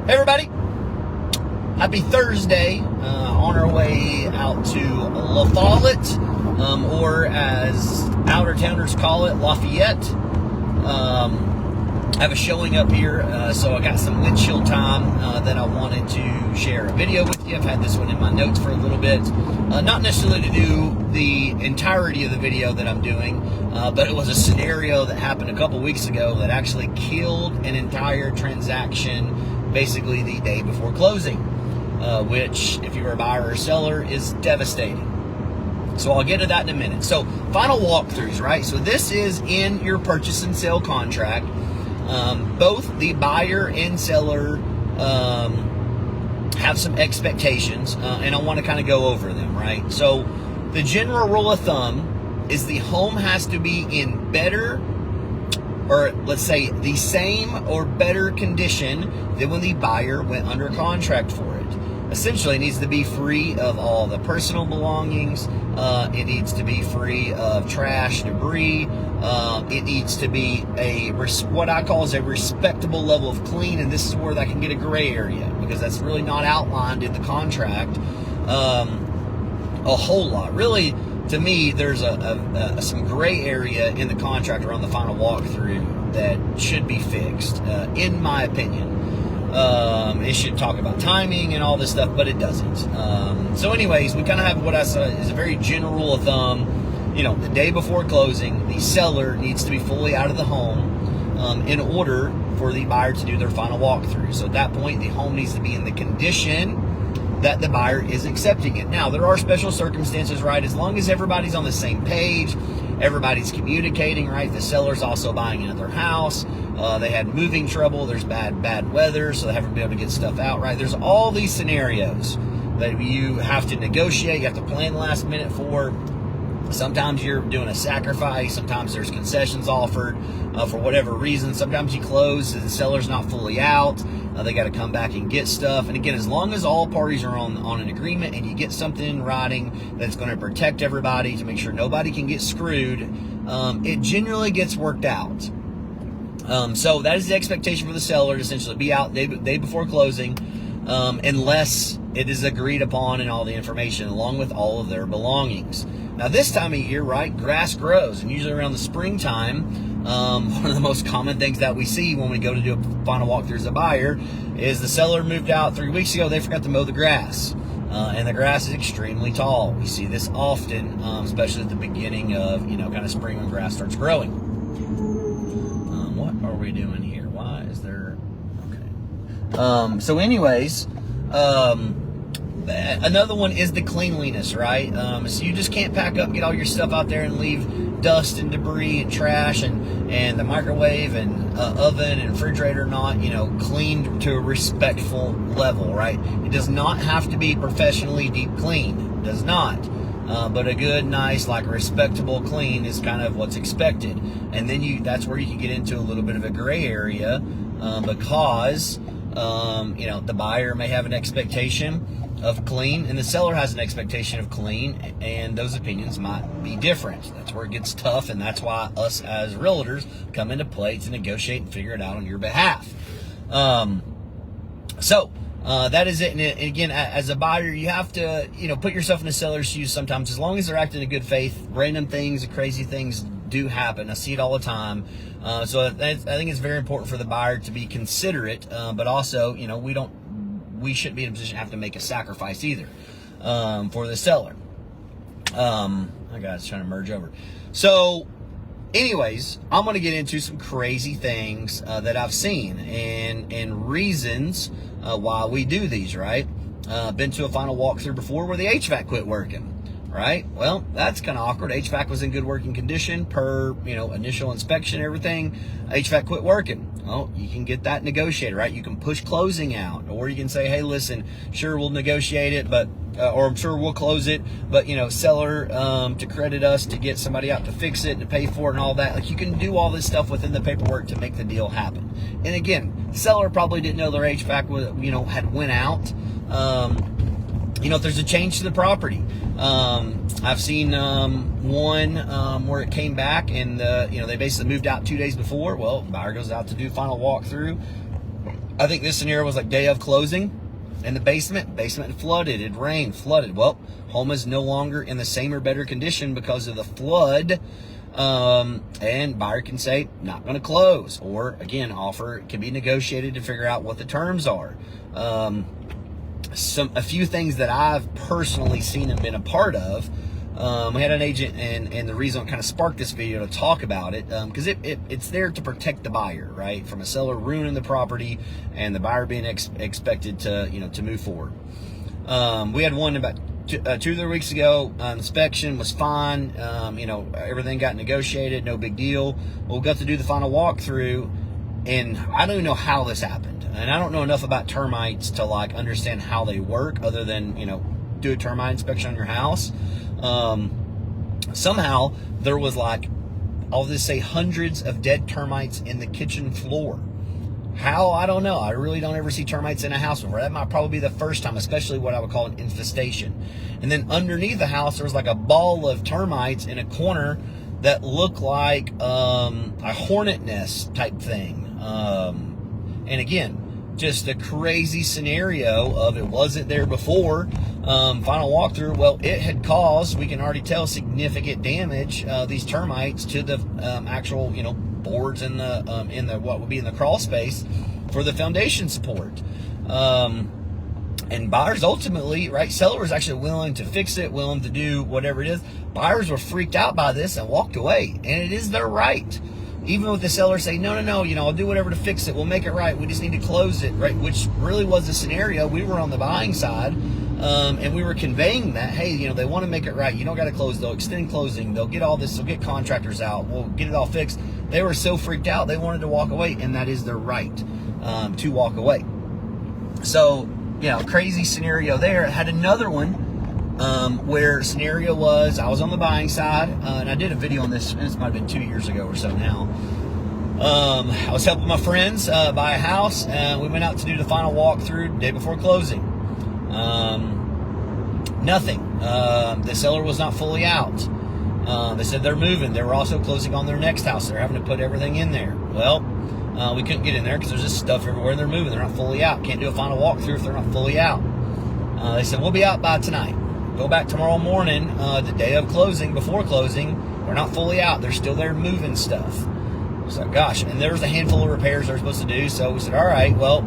Hey everybody, happy Thursday. On our way out to La Follette, or as out-of-towners call it, Lafayette. I have a showing up here, so I got some windshield time that I wanted to share a video with you. I've had this one in my notes for a little bit. Not necessarily to do the entirety of the video that I'm doing, but it was a scenario that happened a couple weeks ago that actually killed an entire transaction basically the day before closing, which, if you're a buyer or seller, is devastating. So I'll get to that in a minute. So final walkthroughs, right? So this is in your purchase and sale contract. Both the buyer and seller have some expectations, and I want to kind of go over them, right? So the general rule of thumb is the home has to be in better, or let's say the same or better condition than when the buyer went under contract for it. Essentially, it needs to be free of all the personal belongings. It needs to be free of trash, debris. It needs to be what I call is a respectable level of clean, and this is where that can get a gray area because that's really not outlined in the contract a whole lot. Really, to me, there's some gray area in the contract around the final walkthrough that should be fixed, in my opinion. It should talk about timing and all this stuff, but it doesn't. So anyways, we kind of have what I say is a very general rule of thumb. You know, the day before closing, the seller needs to be fully out of the home in order for the buyer to do their final walkthrough. So at that point, the home needs to be in the condition that the buyer is accepting it. Now, there are special circumstances, right? As long as everybody's on the same page, everybody's communicating, right? The seller's also buying another house. They had moving trouble. There's bad weather, so they haven't been able to get stuff out, right? There's all these scenarios that you have to negotiate. You have to plan last minute for. Sometimes you're doing a sacrifice. Sometimes there's concessions offered for whatever reason. Sometimes you close and the seller's not fully out. They got to come back and get stuff. And again, as long as all parties are on an agreement and you get something in writing that's going to protect everybody to make sure nobody can get screwed, it generally gets worked out. So that is the expectation for the seller to essentially be out day before closing, unless it is agreed upon and all the information along with all of their belongings. Now this time of year, right, grass grows, and usually around the springtime, one of the most common things that we see when we go to do a final walkthrough as a buyer is the seller moved out 3 weeks ago, they forgot to mow the grass. And the grass is extremely tall. We see this often, especially at the beginning of, kind of spring when grass starts growing. What are we doing here? Why is there... Okay. So anyways, another one is the cleanliness, right? So you just can't pack up, get all your stuff out there and leave dust and debris and trash and the microwave and oven and refrigerator not, cleaned to a respectful level, right? It does not have to be professionally deep cleaned. It does not. But a good, nice, respectable clean is kind of what's expected. And then that's where you can get into a little bit of a gray area because, the buyer may have an expectation of clean and the seller has an expectation of clean, and those opinions might be different. That's where it gets tough, and that's why us as realtors come into play to negotiate and figure it out on your behalf. So that is it. And again, as a buyer, you have to, put yourself in the seller's shoes sometimes. As long as they're acting in good faith, random things, crazy things do happen. I see it all the time. So I think it's very important for the buyer to be considerate, but also, we shouldn't be in a position to have to make a sacrifice either for the seller. My guy's trying to merge over. So anyways, I'm going to get into some crazy things that I've seen and reasons why we do these, right? Been to a final walkthrough before where the HVAC quit working, right? Well, that's kind of awkward. HVAC was in good working condition per, initial inspection, everything. HVAC quit working. Well, you can get that negotiated, right? You can push closing out, or you can say, hey, listen, sure, we'll negotiate it, but, or I'm sure we'll close it, but, seller, to credit us to get somebody out to fix it, to pay for it and all that. You can do all this stuff within the paperwork to make the deal happen. And again, the seller probably didn't know their HVAC was, had went out. If there's a change to the property. I've seen one where it came back and they basically moved out 2 days before. Well, buyer goes out to do final walkthrough. I think this scenario was like day of closing. In the basement flooded, it rained, flooded. Well, home is no longer in the same or better condition because of the flood. And buyer can say, not going to close. Or, again, offer can be negotiated to figure out what the terms are. A few things that I've personally seen and been a part of. We had an agent, and the reason it kind of sparked this video to talk about it, because it's there to protect the buyer, right, from a seller ruining the property and the buyer being expected to, to move forward. We had one about 2 or 3 weeks ago. Inspection was fine. Everything got negotiated, no big deal. Well, we got to do the final walkthrough, and I don't even know how this happened, and I don't know enough about termites to like understand how they work, other than do a termite inspection on your house. Somehow there was like, I'll just say, hundreds of dead termites in the kitchen floor. How? I don't know. I really don't ever see termites in a house before. That might probably be the first time, especially what I would call an infestation. And then underneath the house, there was like a ball of termites in a corner that looked like a hornet nest type thing. And again, just a crazy scenario of it wasn't there before. Final walkthrough, well, it had caused, we can already tell, significant damage, these termites, to the actual, boards in the what would be in the crawl space for the foundation support. And buyers ultimately, right, seller was actually willing to fix it, willing to do whatever it is. Buyers were freaked out by this and walked away, and it is their right. Even with the seller saying, no, I'll do whatever to fix it. We'll make it right. We just need to close it, right? Which really was the scenario. We were on the buying side, and we were conveying that, hey, they want to make it right. You don't got to close. They'll extend closing. They'll get all this. They'll get contractors out. We'll get it all fixed. They were so freaked out, they wanted to walk away, and that is their right to walk away. So, crazy scenario there. I had another one where scenario was, I was on the buying side, and I did a video on this. This might have been 2 years ago or so now. I was helping my friends buy a house, and we went out to do the final walkthrough day before closing. Nothing. The seller was not fully out. They said they're moving. They were also closing on their next house. They're having to put everything in there. Well, we couldn't get in there because there's just stuff everywhere. They're moving. They're not fully out. Can't do a final walkthrough if they're not fully out. They said, we'll be out by tonight. Go back tomorrow morning, the day of closing, before closing. We're not fully out. They're still there moving stuff. So, gosh, and there was a handful of repairs they're supposed to do. So we said, all right, well,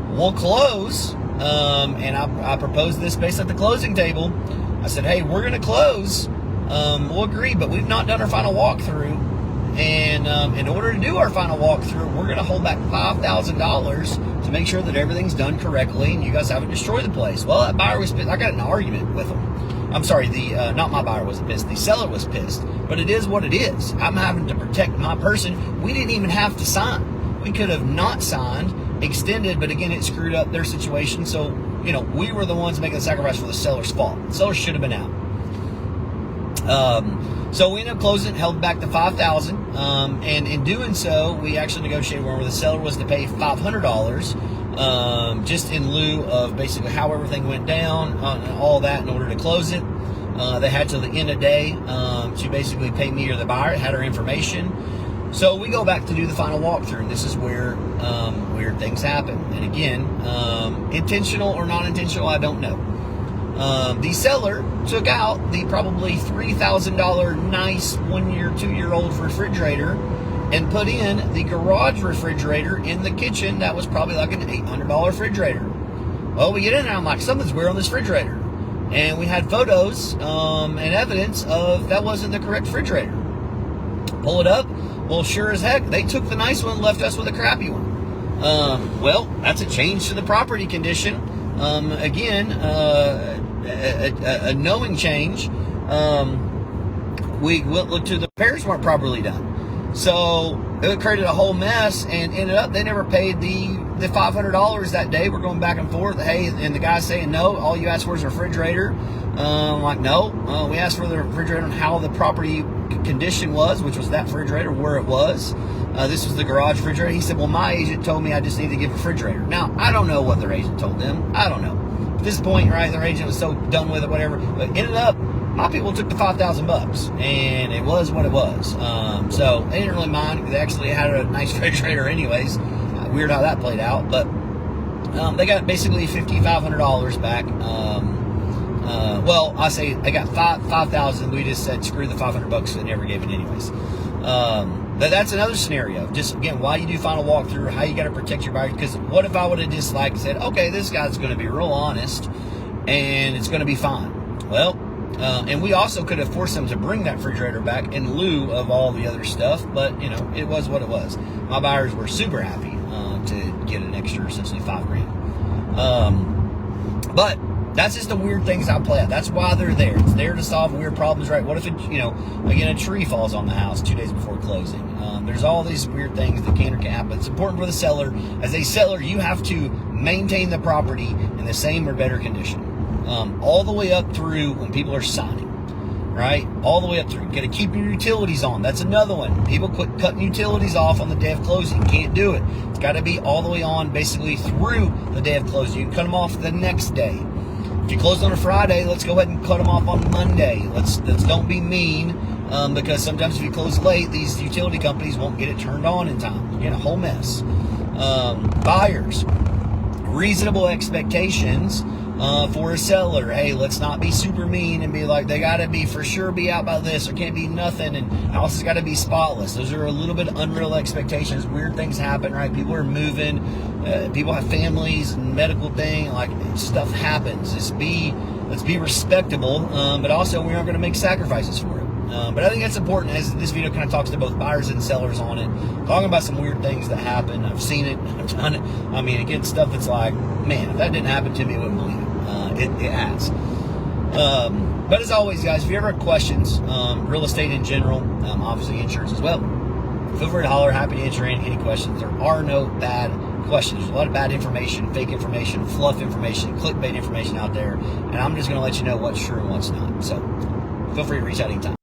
we'll close. And I proposed this based at the closing table. I said, hey, we're going to close. We'll agree, but we've not done our final walkthrough. And in order to do our final walkthrough, we're going to hold back $5,000 to make sure that everything's done correctly and you guys haven't destroyed the place. Well, that buyer was pissed. I got in an argument with him. I'm sorry, not my buyer wasn't pissed. The seller was pissed. But it is what it is. I'm having to protect my person. We didn't even have to sign. We could have not signed, extended, but again, it screwed up their situation. So, we were the ones making the sacrifice for the seller's fault. The seller should have been out. So we ended up closing, held back the $5,000, and in doing so, we actually negotiated where the seller was to pay $500, just in lieu of basically how everything went down, and all that in order to close it. They had till the end of the day to basically pay me or the buyer. It had our information. So we go back to do the final walkthrough, and this is where weird things happen. And again, intentional or non-intentional, I don't know. The seller took out the probably $3,000 nice 1-year, 2-year-old refrigerator and put in the garage refrigerator in the kitchen. That was probably like an $800 refrigerator. Well, we get in there, I'm like, something's weird on this refrigerator. And we had photos and evidence of that wasn't the correct refrigerator. Pull it up. Well, sure as heck, they took the nice one and left us with a crappy one. Well, that's a change to the property condition. Again, a knowing change. We looked to the repairs weren't properly done. So it created a whole mess and ended up they never paid the $500 that day. We're going back and forth. Hey, and the guy's saying, no, all you asked for is a refrigerator. I'm like, no, we asked for the refrigerator and how the property condition was, which was that refrigerator, where it was. This was the garage refrigerator. He said, well, my agent told me I just need to give a refrigerator. Now, I don't know what their agent told them. I don't know. At this point, right, their agent was so done with it, whatever. But ended up, my people took the $5,000, and it was what it was. So they didn't really mind. They actually had a nice refrigerator anyways. weird how that played out, but they got basically $5,500 back. Well, I say I got 5,000. We just said screw the $500 and never gave it anyways. But that's another scenario. Just again, why you do final walkthrough, how you got to protect your buyers. Because what if I would have just like said, okay, this guy's going to be real honest and it's going to be fine. Well, and we also could have forced them to bring that refrigerator back in lieu of all the other stuff. But you know, it was what it was. My buyers were super happy to get an extra, essentially $5,000. But that's just the weird things I play out. That's why they're there. It's there to solve weird problems, right? What if, again, a tree falls on the house 2 days before closing? There's all these weird things that can or can't happen. It's important for the seller. As a seller, you have to maintain the property in the same or better condition. All the way up through when people are signing, right? All the way up through. You got to keep your utilities on. That's another one. People quit cutting utilities off on the day of closing. Can't do it. It's got to be all the way on basically through the day of closing. You can cut them off the next day. If you closed on a Friday, let's go ahead and cut them off on Monday. Let's don't be mean, because sometimes if you close late, these utility companies won't get it turned on in time. You get a whole mess. Buyers, reasonable expectations for a seller. Hey, let's not be super mean and be like, they got to be for sure be out by this or can't be nothing, and house has got to be spotless. Those are a little bit unreal expectations. Weird things happen, right? People are moving. People have families and medical thing. Like, stuff happens. Let's be respectable, but also we aren't going to make sacrifices for it. But I think that's important, as this video kind of talks to both buyers and sellers on it, talking about some weird things that happen. I've seen it. I've done it. I mean, again, stuff that's like, man, if that didn't happen to me, I wouldn't believe it. It has. But as always, guys, if you ever have questions, real estate in general, obviously insurance as well, feel free to holler. Happy to answer any questions. There are no bad questions. There's a lot of bad information, fake information, fluff information, clickbait information out there, and I'm just going to let you know what's true and what's not. So feel free to reach out anytime.